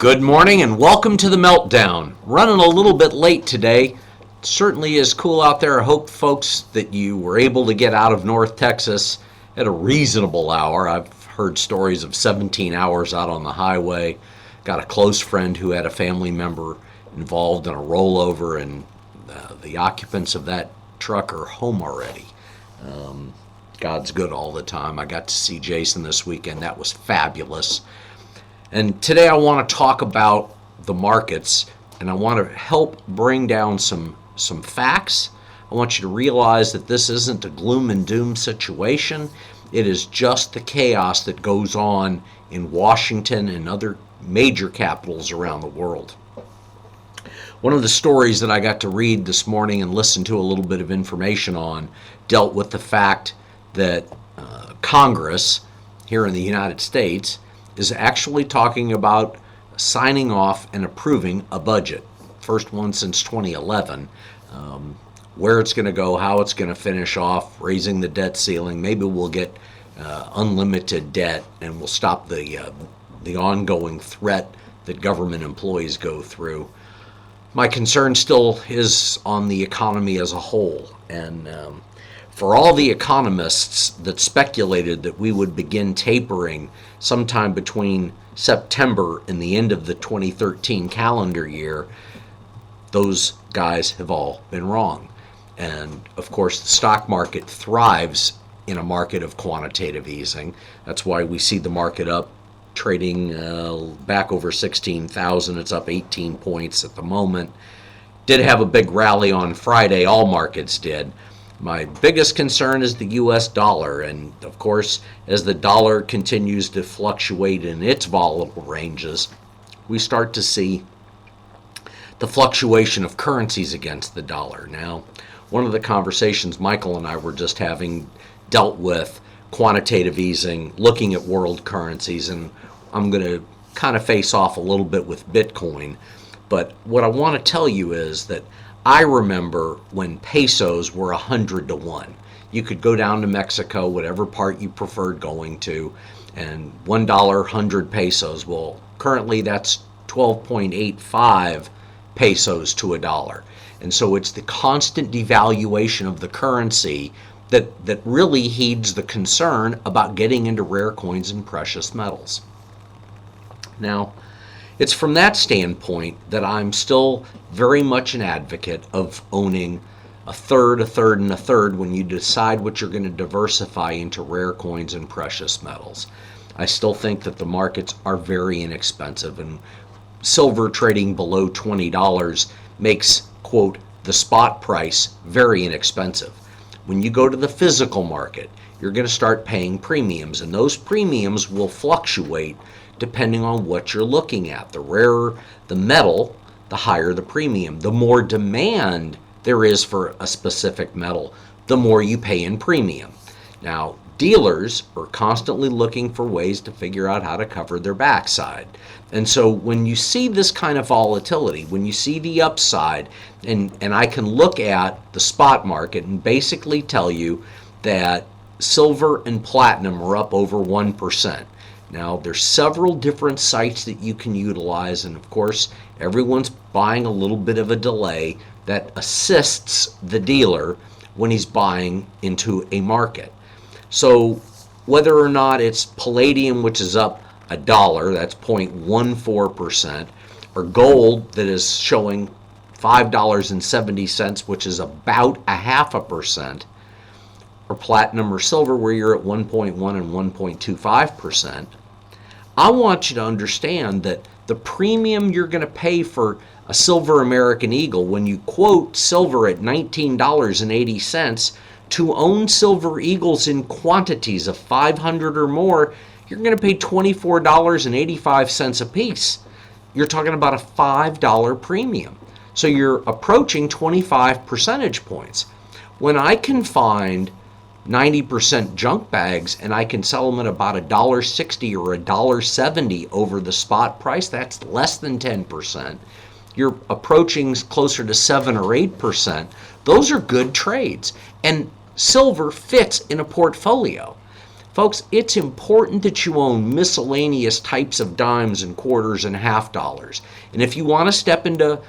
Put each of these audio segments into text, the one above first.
Good morning and welcome to the Meltdown. Running a little bit late today. It certainly is cool out there. I hope, folks, that you were able to get out of North Texas at a reasonable hour. I've heard stories of 17 hours out on the highway. Got a close friend who had a family member involved in a rollover, and the occupants of that truck are home already. God's good all the time. I got to see Jason this weekend. That was fabulous. And today I want to talk about the markets, and I want to help bring down some facts. I want you to realize that this isn't a gloom and doom situation. It is just the chaos that goes on in Washington and other major capitals around the world. One of the stories that I got to read this morning and listen to a little bit of information on dealt with the fact that Congress here in the United States is actually talking about signing off and approving a budget. First one since 2011. Where it's going to go, how it's going to finish off, raising the debt ceiling. Maybe we'll get unlimited debt and we'll stop the ongoing threat that government employees go through. My concern still is on the economy as a whole. And for all the economists that speculated that we would begin tapering sometime between September and the end of the 2013 calendar year, those guys have all been wrong. And of course, the stock market thrives in a market of quantitative easing. That's why we see the market up, trading back over 16,000. It's up 18 points at the moment. Did have a big rally on Friday. All markets did. My biggest concern is the U.S. dollar, and of course, as the dollar continues to fluctuate in its volatile ranges, we start to see the fluctuation of currencies against the dollar. Now, one of the conversations Michael and I were just having dealt with quantitative easing, looking at world currencies, and I'm going to kind of face off a little bit with Bitcoin. But what I want to tell you is that I remember when pesos were 100 to 1. You could go down to Mexico, whatever part you preferred going to, and $1, 100 pesos. Well, currently that's 12.85 pesos to a dollar. And so it's the constant devaluation of the currency that really heeds the concern about getting into rare coins and precious metals. Now, it's from that standpoint that I'm still very much an advocate of owning a third, and a third when you decide what you're going to diversify into rare coins and precious metals. I still think that the markets are very inexpensive, and silver trading below $20 makes, quote, the spot price very inexpensive. When you go to the physical market, you're going to start paying premiums, and those premiums will fluctuate depending on what you're looking at. The rarer the metal, the higher the premium. The more demand there is for a specific metal, the more you pay in premium. Now, dealers are constantly looking for ways to figure out how to cover their backside. And so when you see this kind of volatility, when you see the upside, and I can look at the spot market and basically tell you that silver and platinum are up over 1%. Now, there's several different sites that you can utilize, and of course, everyone's buying a little bit of a delay that assists the dealer when he's buying into a market. So whether or not it's palladium, which is up $1, that's 0.14%, or gold that is showing $5.70, which is about 0.5%, or platinum or silver where you're at 1.1 and 1.25%, I want you to understand that the premium you're going to pay for a silver American Eagle, when you quote silver at $19.80, to own silver eagles in quantities of 500 or more, you're going to pay $24.85 a piece. You're talking about a $5 premium. So you're approaching 25 percentage points. When I can find 90% junk bags and I can sell them at about $1.60 or $1.70 over the spot price, that's less than 10%. You're approaching closer to 7 or 8%. Those are good trades. And silver fits in a portfolio. Folks, it's important that you own miscellaneous types of dimes and quarters and half dollars. And if you want to step into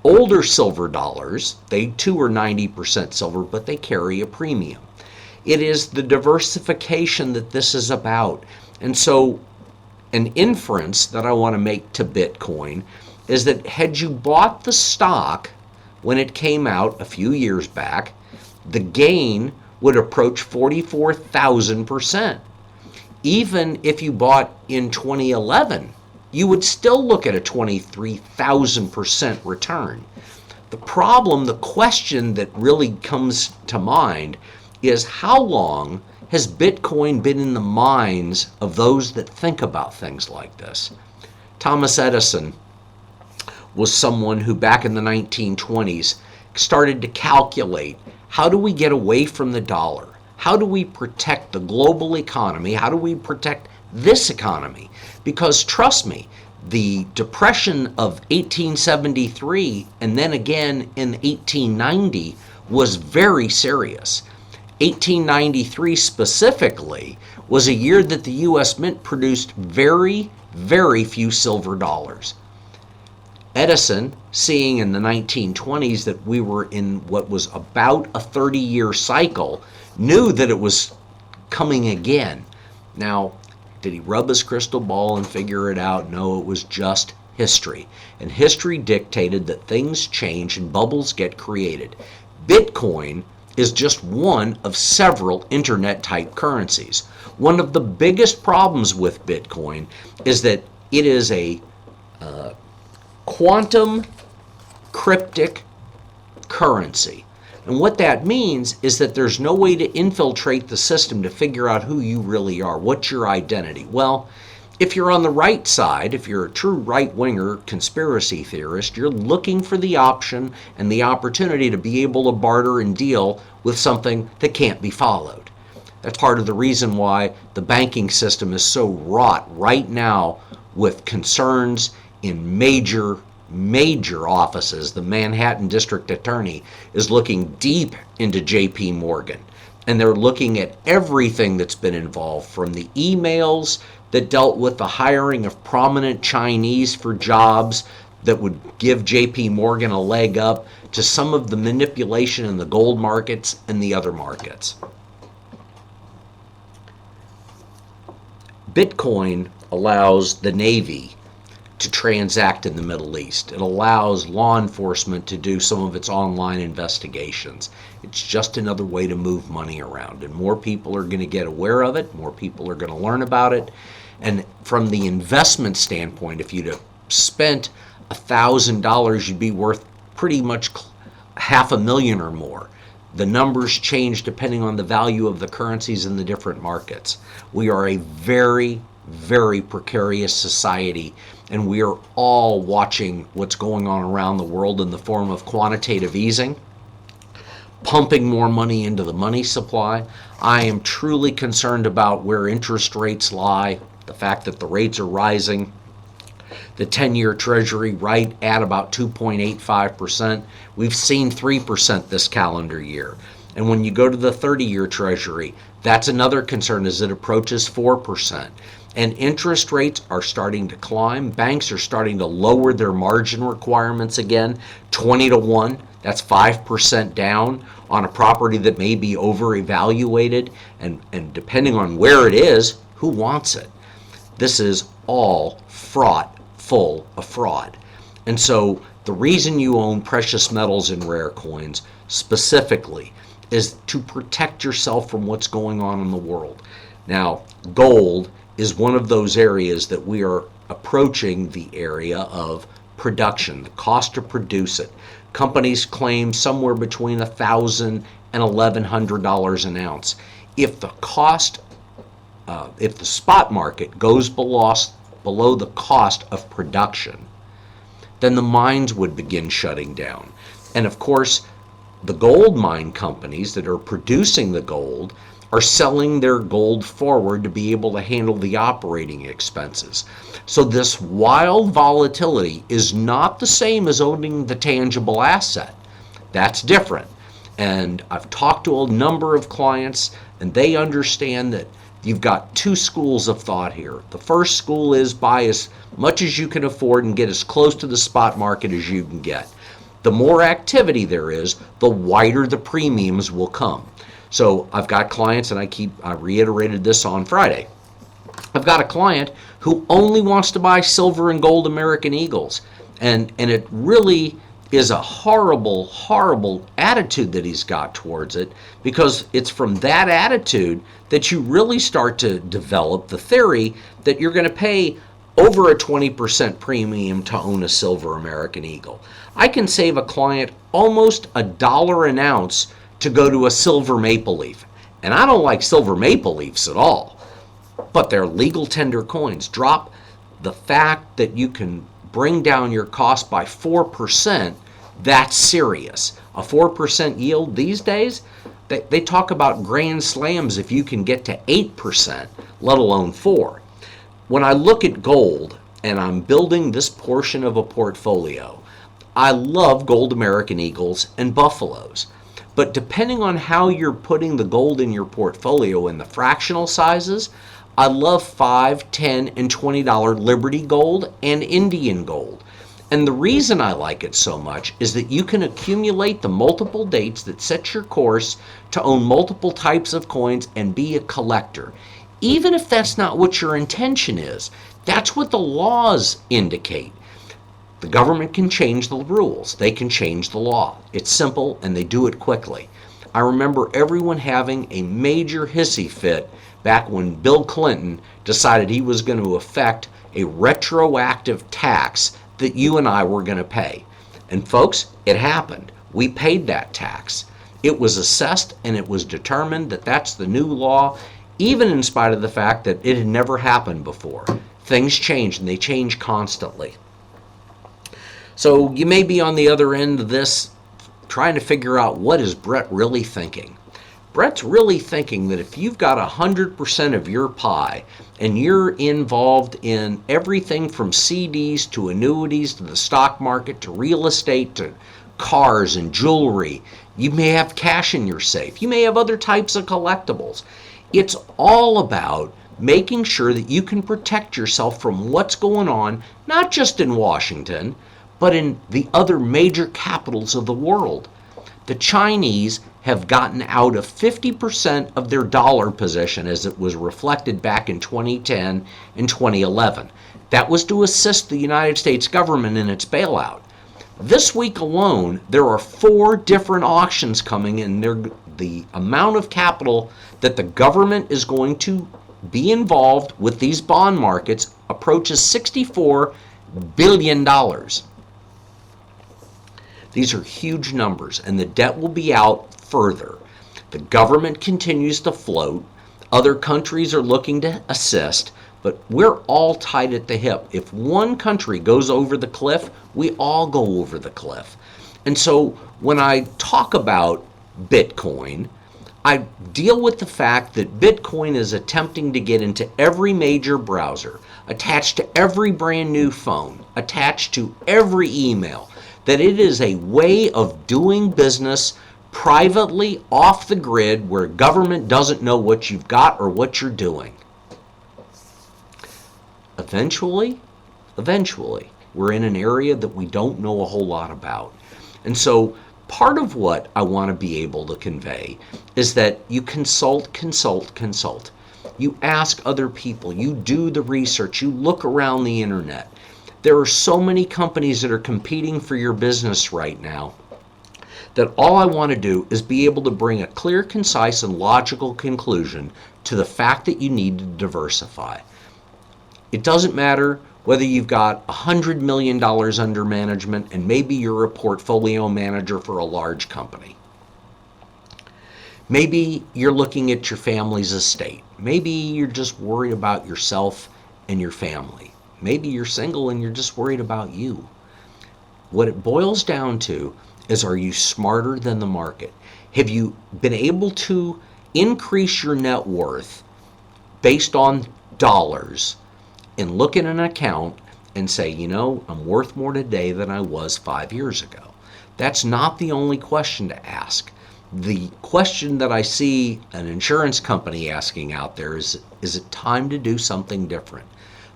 older silver dollars, they too are 90% silver, but they carry a premium. It is the diversification that this is about. And so an inference that I want to make to Bitcoin is that had you bought the stock when it came out a few years back, the gain would approach 44,000%. Even if you bought in 2011, you would still look at a 23,000% return. The problem, the question that really comes to mind is how long has Bitcoin been in the minds of those that think about things like this? Thomas Edison was someone who back in the 1920s started to calculate, how do we get away from the dollar? How do we protect the global economy? How do we protect this economy? Because trust me, the Depression of 1873 and then again in 1890 was very serious. 1893 specifically was a year that the U.S. Mint produced very, very few silver dollars. Edison, seeing in the 1920s that we were in what was about a 30-year cycle, knew that it was coming again. Now, did he rub his crystal ball and figure it out? No, it was just history. And history dictated that things change and bubbles get created. Bitcoin is just one of several internet-type currencies. One of the biggest problems with Bitcoin is that it is a quantum cryptic currency. And what that means is that there's no way to infiltrate the system to figure out who you really are. What's your identity? Well, if you're on the right side, if you're a true right-winger conspiracy theorist, you're looking for the option and the opportunity to be able to barter and deal with something that can't be followed. That's part of the reason why the banking system is so wrought right now with concerns in major offices. The Manhattan District Attorney is looking deep into JP Morgan, and they're looking at everything that's been involved, from the emails that dealt with the hiring of prominent Chinese for jobs that would give JP Morgan a leg up, to some of the manipulation in the gold markets and the other markets. Bitcoin allows the Navy to transact in the Middle East. It allows law enforcement to do some of its online investigations. It's just another way to move money around, and more people are going to get aware of it, more people are going to learn about it. And from the investment standpoint, if you'd have spent $1,000, you'd be worth pretty much $500,000 or more. The numbers change depending on the value of the currencies in the different markets. We are a very, very precarious society, and we are all watching what's going on around the world in the form of quantitative easing, pumping more money into the money supply. I am truly concerned about where interest rates lie, the fact that the rates are rising. The 10-year Treasury right at about 2.85%. We've seen 3% this calendar year. And when you go to the 30-year Treasury, that's another concern as it approaches 4%. And interest rates are starting to climb. Banks are starting to lower their margin requirements again, 20-1. That's 5% down on a property that may be over-evaluated. And depending on where it is, who wants it? This is all fraught full of fraud. And so the reason you own precious metals and rare coins specifically is to protect yourself from what's going on in the world. Now, gold is one of those areas that we are approaching the area of production, the cost to produce it. Companies claim somewhere between $1,000 and $1,100 an ounce. If the spot market goes below the cost of production, then the mines would begin shutting down. And of course, the gold mine companies that are producing the gold are selling their gold forward to be able to handle the operating expenses. So this wild volatility is not the same as owning the tangible asset. That's different. And I've talked to a number of clients, and they understand that You've got two schools of thought here. The first school is buy as much as you can afford and get as close to the spot market as you can get. The more activity there is, the wider the premiums will come. So I've got clients, and I reiterated this on Friday. I've got a client who only wants to buy silver and gold American Eagles. And it really is a horrible, horrible attitude that he's got towards it, because it's from that attitude that you really start to develop the theory that you're going to pay over a 20% premium to own a silver American Eagle. I can save a client almost $1 an ounce to go to a silver maple leaf. And I don't like silver maple leafs at all, but they're legal tender coins. Drop the fact that you can bring down your cost by 4%, that's serious. A 4% yield these days, they talk about grand slams if you can get to 8%, let alone 4. When I look at gold and I'm building this portion of a portfolio, I love gold American Eagles and Buffaloes. But depending on how you're putting the gold in your portfolio in the fractional sizes, I love $5, $10, and $20 Liberty Gold and Indian Gold. And the reason I like it so much is that you can accumulate the multiple dates that set your course to own multiple types of coins and be a collector. Even if that's not what your intention is, that's what the laws indicate. The government can change the rules. They can change the law. It's simple, and they do it quickly. I remember everyone having a major hissy fit back when Bill Clinton decided he was going to effect a retroactive tax that you and I were going to pay. And folks, it happened. We paid that tax. It was assessed, and it was determined that that's the new law, even in spite of the fact that it had never happened before. Things change, and they change constantly. So you may be on the other end of this trying to figure out, what is Brett really thinking? Brett's really thinking that if you've got 100% of your pie and you're involved in everything from CDs to annuities to the stock market to real estate to cars and jewelry, you may have cash in your safe. You may have other types of collectibles. It's all about making sure that you can protect yourself from what's going on, not just in Washington, but in the other major capitals of the world. The Chinese have gotten out of 50% of their dollar position, as it was reflected back in 2010 and 2011. That was to assist the United States government in its bailout. This week alone, there are 4 different auctions coming, and the amount of capital that the government is going to be involved with these bond markets approaches $64 billion. These are huge numbers, and the debt will be out further. The government continues to float. Other countries are looking to assist, but we're all tied at the hip. If one country goes over the cliff, we all go over the cliff. And so when I talk about Bitcoin, I deal with the fact that Bitcoin is attempting to get into every major browser, attached to every brand new phone, attached to every email, that it is a way of doing business privately off the grid where government doesn't know what you've got or what you're doing. Eventually, we're in an area that we don't know a whole lot about. And so part of what I want to be able to convey is that you consult. You ask other people, you do the research, you look around the internet. There are so many companies that are competing for your business right now that all I want to do is be able to bring a clear, concise, and logical conclusion to the fact that you need to diversify. It doesn't matter whether you've got $100 million under management and maybe you're a portfolio manager for a large company. Maybe you're looking at your family's estate. Maybe you're just worried about yourself and your family. Maybe you're single and you're just worried about you. What it boils down to is, are you smarter than the market? Have you been able to increase your net worth based on dollars and look at an account and say, I'm worth more today than I was 5 years ago? That's not the only question to ask. The question that I see an insurance company asking out there is it time to do something different?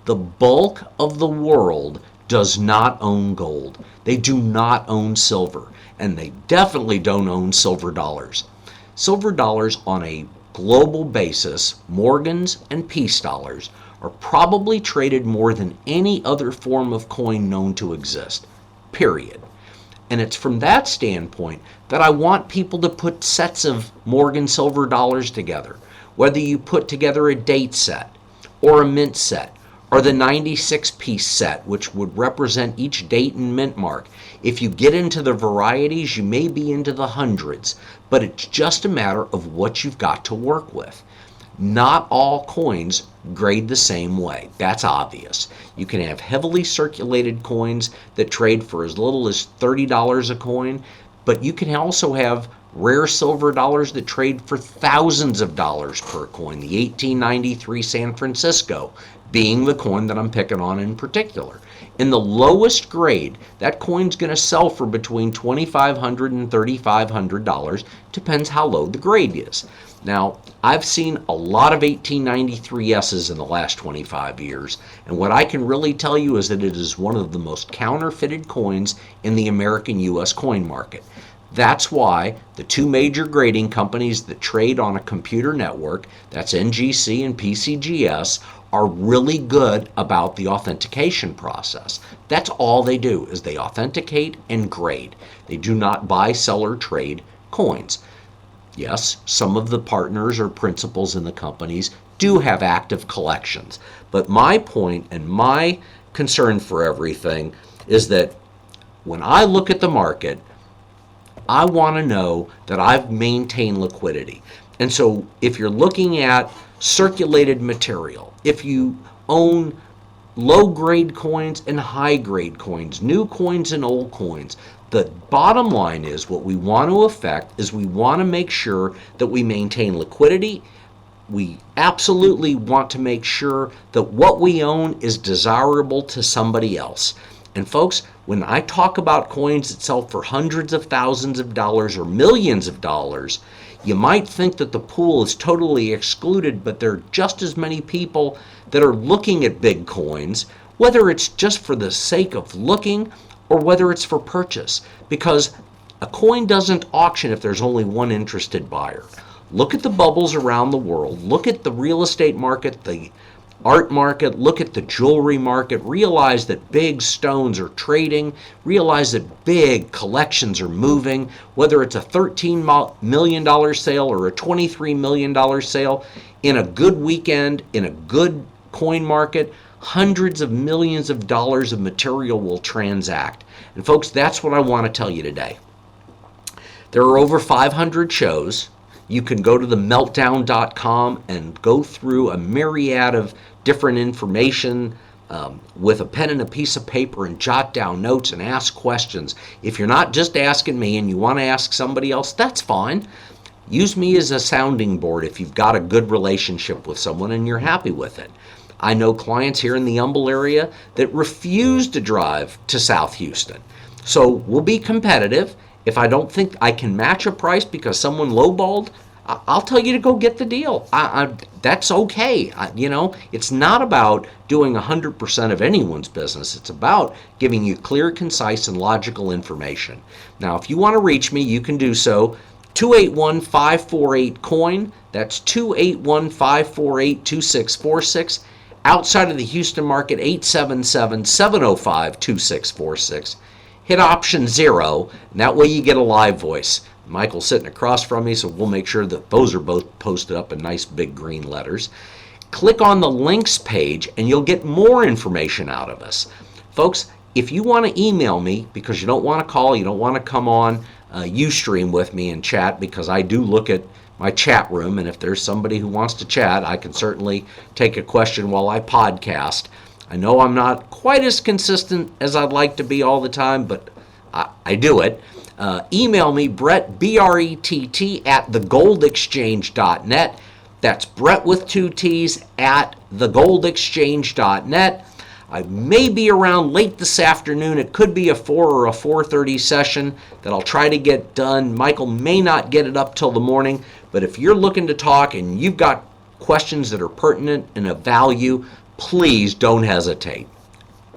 The bulk of the world does not own gold. They do not own silver, and they definitely don't own silver dollars. Silver dollars on a global basis, Morgans and peace dollars, are probably traded more than any other form of coin known to exist, period. And it's from that standpoint that I want people to put sets of Morgan silver dollars together. Whether you put together a date set or a mint set or the 96-piece set, which would represent each date and mint mark. If you get into the varieties, you may be into the hundreds, but it's just a matter of what you've got to work with. Not all coins grade the same way. That's obvious. You can have heavily circulated coins that trade for as little as $30 a coin, but you can also have rare silver dollars that trade for thousands of dollars per coin. The 1893 San Francisco being the coin that I'm picking on in particular. In the lowest grade, that coin's going to sell for between $2,500 and $3,500. Depends how low the grade is. Now, I've seen a lot of 1893 S's in the last 25 years, and what I can really tell you is that it is one of the most counterfeited coins in the American U.S. coin market. That's why the two major grading companies that trade on a computer network, that's NGC and PCGS, are really good about the authentication process. That's all they do, is they authenticate and grade. They do not buy, sell, or trade coins. Yes, some of the partners or principals in the companies do have active collections. But my point and my concern for everything is that when I look at the market, I want to know that I've maintained liquidity. And so if you're looking at circulated material, if you own low-grade coins and high-grade coins, new coins and old coins, the bottom line is what we want to affect is we want to make sure that we maintain liquidity. We absolutely want to make sure that what we own is desirable to somebody else. And folks, when I talk about coins that sell for hundreds of thousands of dollars or millions of dollars, you might think that the pool is totally excluded, but there are just as many people that are looking at big coins, whether it's just for the sake of looking or whether it's for purchase, because a coin doesn't auction if there's only one interested buyer. Look at the bubbles around the world. Look at the real estate market, the art market, look at the jewelry market, realize that big stones are trading, realize that big collections are moving, whether it's a $13 million sale or a $23 million sale, in a good weekend, in a good coin market, hundreds of millions of dollars of material will transact. And folks, that's what I want to tell you today. There are over 500 shows. You can go to the meltdown.com and go through a myriad of different information with a pen and a piece of paper and jot down notes and ask questions. If you're not just asking me and you want to ask somebody else, that's fine. Use me as a sounding board if you've got a good relationship with someone and you're happy with it. I know clients here in the Humble area that refuse to drive to South Houston. So we'll be competitive. If I don't think I can match a price because someone lowballed, I'll tell you to go get the deal. That's okay. It's not about doing 100% of anyone's business. It's about giving you clear, concise, and logical information. Now, if you want to reach me, you can do so. 281-548-COIN. That's 281-548-2646. Outside of the Houston market, 877-705-2646. Hit option 0, and that way you get a live voice. Michael's sitting across from me, so we'll make sure that those are both posted up in nice big green letters. Click on the links page, and you'll get more information out of us. Folks, if you want to email me, because you don't want to call, you don't want to come on Ustream with me and chat, because I do look at my chat room, and if there's somebody who wants to chat, I can certainly take a question while I podcast. I know I'm not quite as consistent as I'd like to be all the time, but I do it. Email me, Brett, B-R-E-T-T, at thegoldexchange.net. That's Brett with 2 T's at thegoldexchange.net. I may be around late this afternoon. It could be a 4 or a 4:30 session that I'll try to get done. Michael may not get it up till the morning, but if you're looking to talk and you've got questions that are pertinent and of value, please don't hesitate.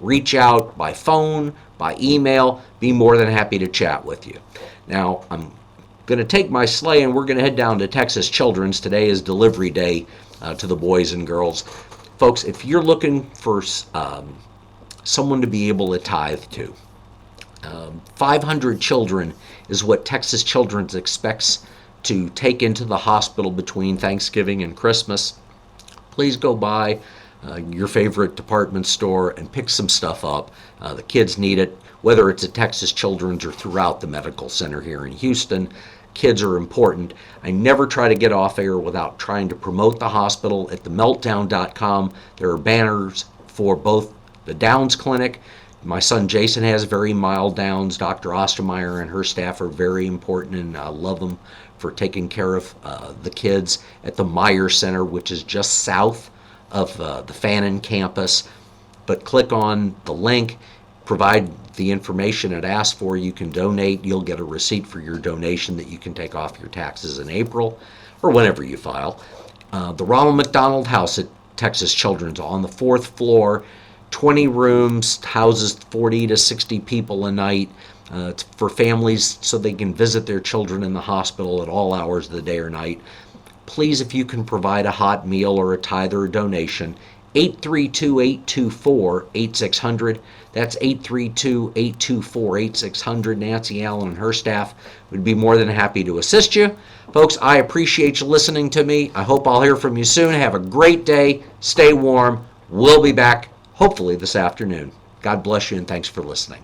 Reach out by phone, by email. Be more than happy to chat with you. Now, I'm going to take my sleigh and we're going to head down to Texas Children's. Today is delivery day to the boys and girls. Folks, if you're looking for someone to be able to tithe to, 500 children is what Texas Children's expects to take into the hospital between Thanksgiving and Christmas. Please go by your favorite department store and pick some stuff up. The kids need it, whether it's at Texas Children's or throughout the medical center here in Houston. Kids are important. I never try to get off air without trying to promote the hospital. At themeltdown.com, there are banners for both the Downs Clinic. My son Jason has very mild Downs. Dr. Ostermeyer and her staff are very important, and I love them for taking care of the kids. At the Meyer Center, which is just south of the Fannin campus. But click on the link, provide the information it asks for. You can donate. You'll get a receipt for your donation that you can take off your taxes in April or whenever you file. The Ronald McDonald House at Texas Children's on the 4th floor, 20 rooms, houses 40 to 60 people a night. It's for families so they can visit their children in the hospital at all hours of the day or night. Please, if you can provide a hot meal or a tithe or a donation, 832-824-8600. That's 832-824-8600. Nancy Allen and her staff would be more than happy to assist you. Folks, I appreciate you listening to me. I hope I'll hear from you soon. Have a great day. Stay warm. We'll be back hopefully this afternoon. God bless you and thanks for listening.